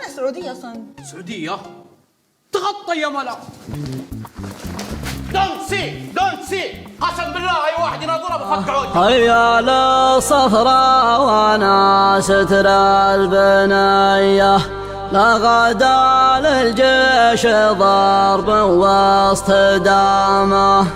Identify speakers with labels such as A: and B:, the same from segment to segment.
A: سعودية أصلا.
B: سعودية؟ تغطى يا ملا. دونت سي قسم بالله اي واحد يناظرها بفك عود.
C: هيا للصفراء وانا ستر البنيه، لا غدا للجيش ضرب وسط دامه.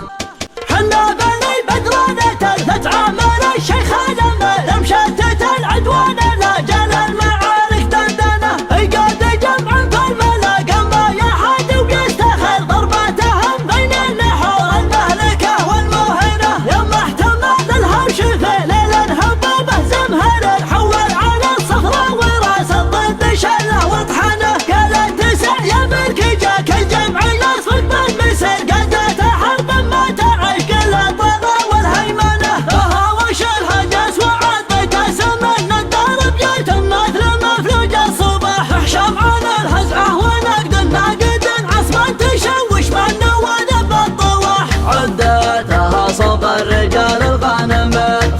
D: حنا بني بدرانة تلفت عامر الشيخ لما مشتت العدوان لاجل المعارك دندنه. قاد جمع في الملا قام يحد ويستخل ضرباتهم بين النحور المهلكه والمهنه. يوم احتمل الهوش في ليل هبابه زمهر حول على الصفراء وراس الضد شله وطحنه. قالت تسع يا بركي جاك الجمع يصفق بالمسير قادته حرب ما تعيش كل الطغى والهيمنه. وش الهجس وعضته سمن الدار بيوت مثل مفلوج الصباح. احشم على الهزعه ونقد الناقد عصمه تشوش من نوادب بالطواح.
C: عدتها صوب الرجال الغنم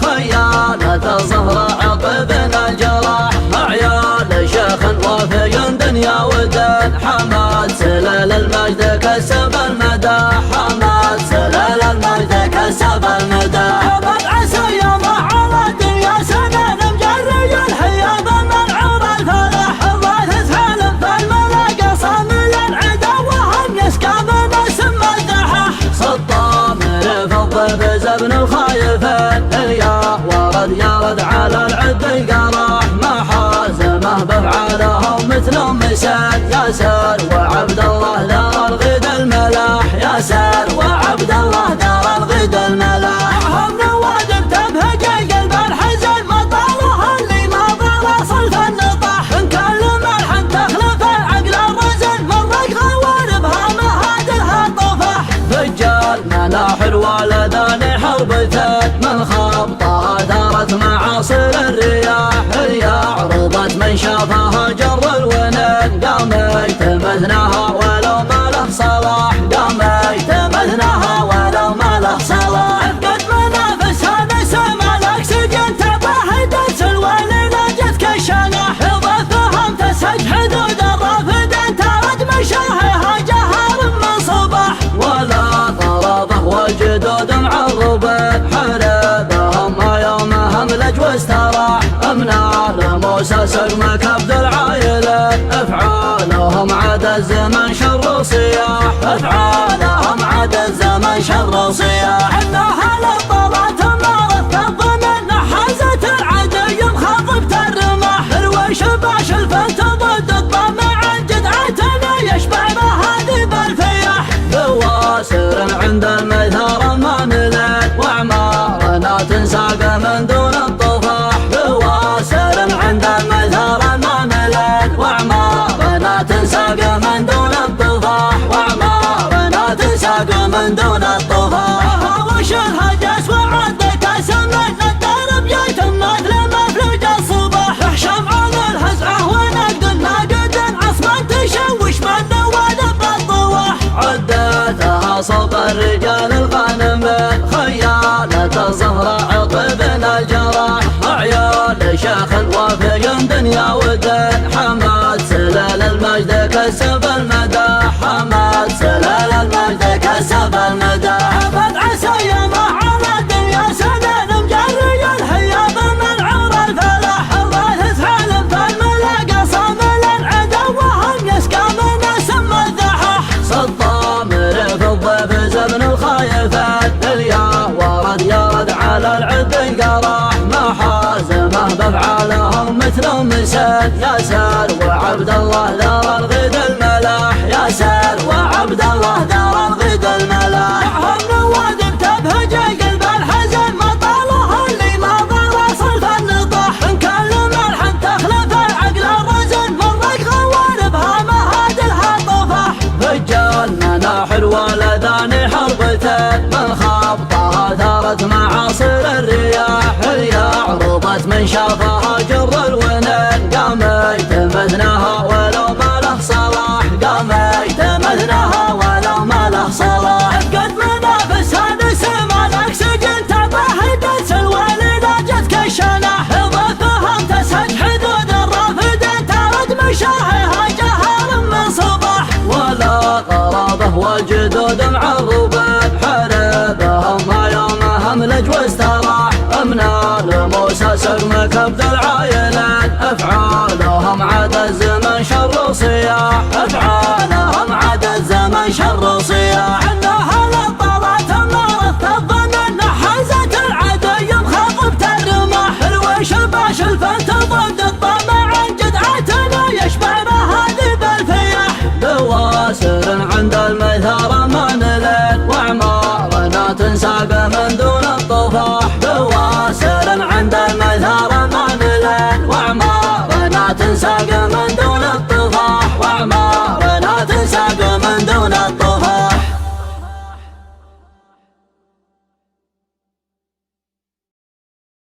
C: خيالة الزهراء عقبنا الجراح. عيال شيخ وفي دنيا ودن حماد سلال المجد كسب المداح. حماد سلال المجد كسب المداح.
D: أبد عسى يا على الدنيا سنة مجري الحياض من عور الفلاح. الله تسهل في الملاقى صامل العدا وهم يسقى من سم الدحاح.
C: سطام رفض بزبن الخايفين اليا ورد يرد على العد القراح. ما حازمه بفعالهم مثل مساد ياسر وعبد الله دار الغد الملاح. ياسر وعبد الله دار الغد الملاح.
D: هم نوادر تبهج قلب الحزن مطالها اللي ما ضل صلف النطاح. ان كل مرحن تخلف العقل الرزن مرق غواربها مهادرها طفاح.
C: رجال مناح الوالدان حربتين من خبطها دارت معاصر الرياح. الرياح عرضت من شافها جر الونين قام يتمثناها ولو ما له صلاح. قام يتمثناها ولو ما له صلاح.
D: قد منافسها نسم الاكسجين تباهدت سلوى لجت كالشناح. ضفهم تسج حدود الرافدين ترد مشاهيها جهار من صباح.
C: ولا طربه والجدود معربين حربهم يومهم لج واستراح. امنا لموسى سلمى كبد العايلين افعالهم عاد الزمن شر صياح. افعالهم عاد الزمن شر صياح.
D: انها للطلات مرت الضمن حازت العدي مخضبت الرماح. الويش باش الفت ضد الطمع جدعتنا يشبع مهادب الفياح.
C: بواسر عند المثار الماملين واعمارنا تنساق من دون الطفاح. بواسر عند المثار الماملين واعمارنا تنساق من دون الطفاح. واعمارنا تنساق من دون الطفاح.
D: وش الهجس وعدته سمن الدار بيوت مثل مفلوج الصباح. احشم على الهزعه ونقد الناقد عصمه تشوش من نوادب بالطواح.
C: عدتها صوب الرجال الغنم خيالة الزهراء عقبنا الجراح. عيال شيخ وفي دنيا ودن حماد سلال المجد كسب المداح. حماد سلال المجد كسب المداح.
D: أبد عسى يا على الدنيا سنة مجري الحياض من عور الفلاح. الله تسهل في الملاقى صامل العدا وهم يسقى من سم الدحاح.
C: سطام رفض بزبن الخايفين اليا ورد يرد على العد القراح. ما حازمه بفعالهم مثل مساد ياسر وعبد الله دار الغد الملاح. ياسر وعبد الله دار الغد الملاح.
D: هم نوادر تبهج قلب الحزن مطالها اللي ما ضل صلف النطاح. ان كل مرحن تخلف العقل الرزن مرق غواربها مهادرها طفاح.
C: رجال مناح الوالدان حربتين من خبطها ثارت معاصر الرياح. الرياح عرضت من شافها جر الونين قام يتمثناها ولو ما له صلاح. قام يتمثناها ولو ما له صلاح.
D: قد منافسها نسم الاكسجين تباهدت سلوى لجت كالشناح. ضفهم تسج حدود الرافدين ترد مشاهيها الله جهر من صباح.
C: ولا قرابه والجدود معربة حربهم يومهم لج واستراح. أمنا لموسى سلم كبد العايلات أفعالهم عاد الزمن شر صياح. أفعالهم عاد الزمن شر صياح.
D: انها لطلعت النار تظن ان حازت العدو يوم خاطبت الرماح. الويش باش الفت ضد الطاح